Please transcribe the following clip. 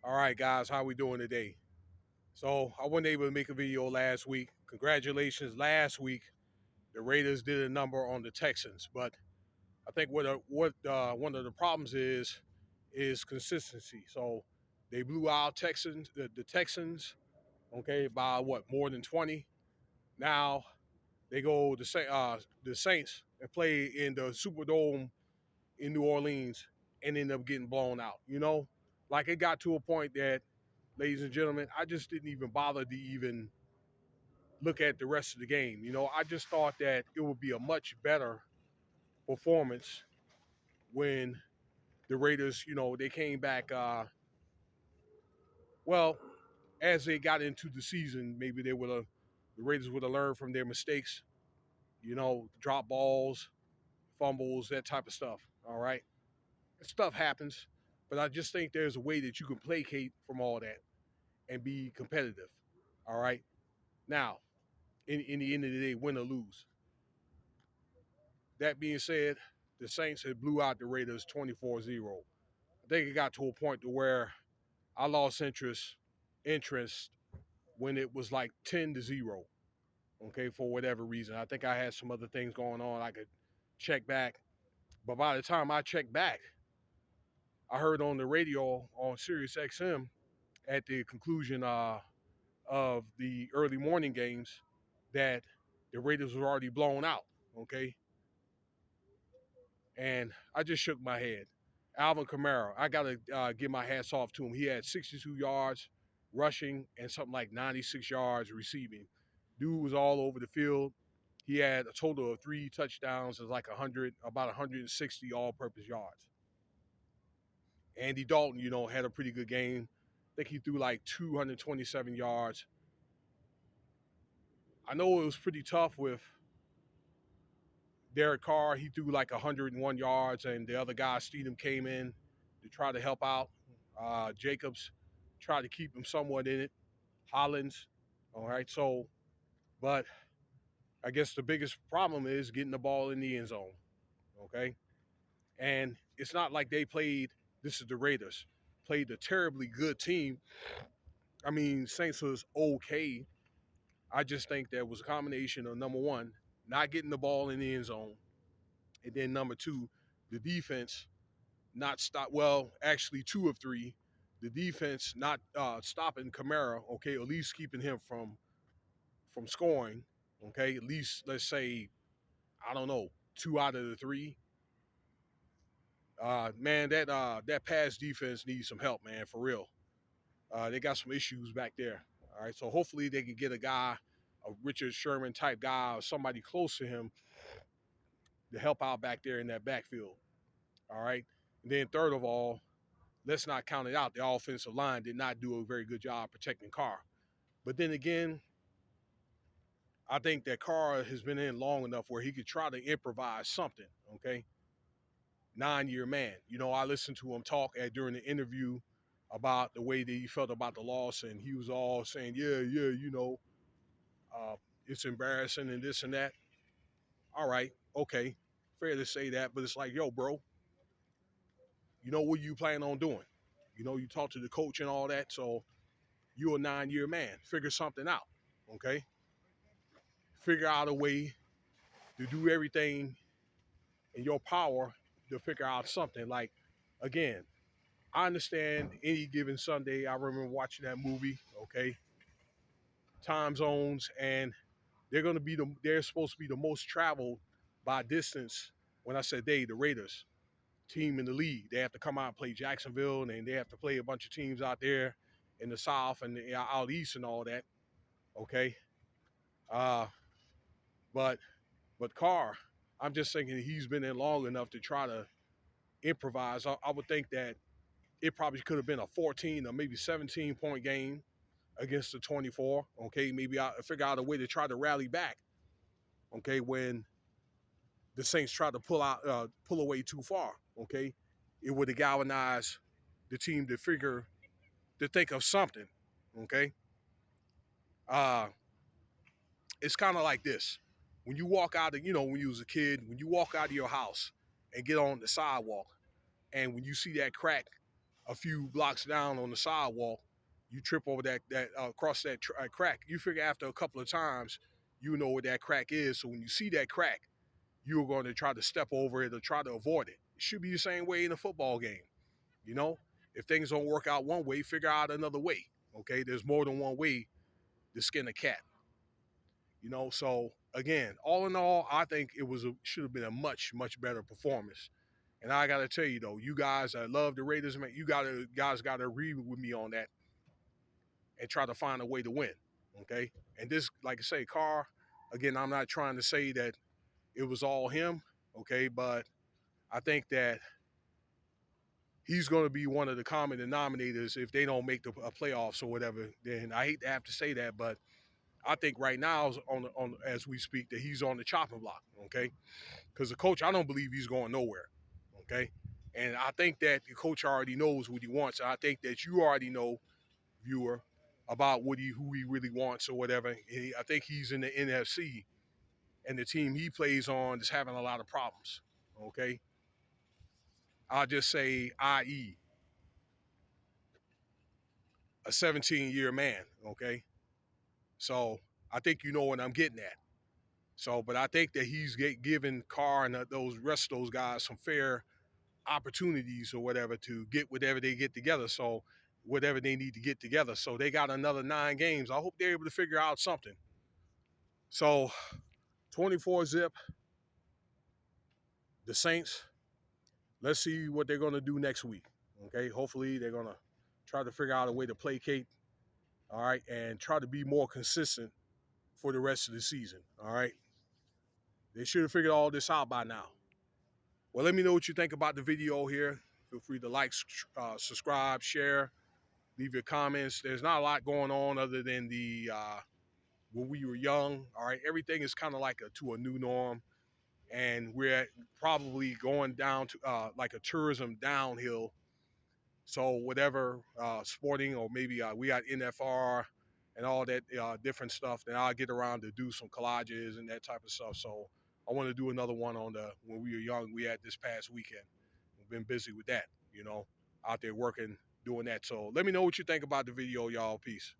All right, guys, how we doing today? So I wasn't able to make a video last week. Congratulations, last week the Raiders did a number on the Texans, but I think what one of the problems is consistency. So they blew out the Texans, okay, by what more than 20. Now they go the Saints and play in the Superdome in New Orleans and end up getting blown out. Like it got to a point that, ladies and gentlemen, I just didn't even bother to even look at the rest of the game. I just thought that it would be a much better performance when the Raiders, they came back. Well, as they got into the season, maybe the Raiders would have learned from their mistakes. Drop balls, fumbles, that type of stuff. All right, stuff happens, but I just think there's a way that you can placate from all that and be competitive. All right. Now, in the end of the day, win or lose. That being said, the Saints had blew out the Raiders 24-0. I think it got to a point to where I lost interest when it was like 10-0. Okay, for whatever reason. I think I had some other things going on. I could check back. But by the time I checked back, I heard on the radio on Sirius XM at the conclusion of the early morning games that the Raiders were already blown out. Okay, and I just shook my head. Alvin Kamara, I got to give my hats off to him. He had 62 yards rushing and something like 96 yards receiving. Dude was all over the field. He had a total of 3 touchdowns, and like about 160 all-purpose yards. Andy Dalton, had a pretty good game. I think he threw like 227 yards. I know it was pretty tough with Derek Carr. He threw like 101 yards, and the other guy, Steedham, came in to try to help out. Jacobs tried to keep him somewhat in it. Hollins. All right. So, but I guess the biggest problem is getting the ball in the end zone. Okay. And it's not like this is the Raiders, played a terribly good team. I mean, Saints was okay. I just think there was a combination of number one, not getting the ball in the end zone. And then number two, the defense not stop. Well, actually, two of three. The defense not stopping Kamara. Okay, at least keeping him from scoring. Okay, at least let's say I don't know 2 out of the 3. Man, that pass defense needs some help, man, for real. They got some issues back there. All right, so hopefully they can get a Richard Sherman type guy, or somebody close to him to help out back there in that backfield. All right, and then third of all, let's not count it out. The offensive line did not do a very good job protecting Carr. But then again, I think that Carr has been in long enough where he could try to improvise something. Okay, 9-year man. I listened to him talk during the interview about the way that he felt about the loss, and he was all saying, "Yeah, uh, it's embarrassing and this and that." All right, okay, fair to say that, but it's like, yo, bro, what you plan on doing? You talk to the coach and all that, so you're a 9-year man. Figure something out, okay? Figure out a way to do everything in your power to figure out something. Like, again, I understand any given Sunday. I remember watching that movie, okay? Time zones, and they're supposed to be the most traveled by distance. When I said the Raiders team in the league, they have to come out and play Jacksonville, and they have to play a bunch of teams out there in the South and out east and all that. Okay, uh, but Carr, I'm just thinking he's been in long enough to try to improvise. I would think that it probably could have been a 14 or maybe 17-point game against the 24. Okay, maybe I figure out a way to try to rally back. Okay, when the Saints tried to pull away too far. Okay, it would have galvanized the team to think of something. Okay, uh, it's kind of like this: when you walk out of, when you was a kid, when you walk out of your house and get on the sidewalk, and when you see that crack a few blocks down on the sidewalk, you trip over across that crack. You figure after a couple of times, you know what that crack is. So when you see that crack, you're going to try to step over it or try to avoid it. It should be the same way in a football game. You know, if things don't work out one way, figure out another way. Okay, there's more than one way to skin a cat. You know, so again, all in all, I think it should have been a much better performance. And I got to tell you though, you guys that love the Raiders, man, guys got to agree with me on that and try to find a way to win. Okay, and this, like I say, Carr. Again, I'm not trying to say that it was all him. Okay, but I think that he's going to be one of the common denominators if they don't make the playoffs or whatever. Then I hate to have to say that, but I think right now, on as we speak, that he's on the chopping block. Okay, because the coach, I don't believe he's going nowhere. Okay, and I think that the coach already knows what he wants. I think that you already know, viewer, about who he really wants or whatever. I think he's in the NFC, and the team he plays on is having a lot of problems. Okay, I'll just say, i.e., a 17-year man. Okay, so I think you know what I'm getting at. So, but I think that he's giving Carr and those rest of those guys some fair opportunities or whatever to get whatever they get together. So, whatever they need to get together. So they got another 9 games. I hope they're able to figure out something. So, 24-zip, the Saints. Let's see what they're going to do next week. Okay, hopefully they're going to try to figure out a way to placate. All right, and try to be more consistent for the rest of the season. All right. They should have figured all this out by now. Well, let me know what you think about the video here. Feel free to like, subscribe, share, leave your comments. There's not a lot going on other than the when we were young. All right, everything is kind of like to a new norm, and we're probably going down to like a tourism downhill. So whatever sporting or maybe we got NFR and all that different stuff, then I'll get around to do some collages and that type of stuff. So I want to do another one on the when we were young. We had this past weekend. We've been busy with that, out there working, doing that. So let me know what you think about the video, y'all. Peace.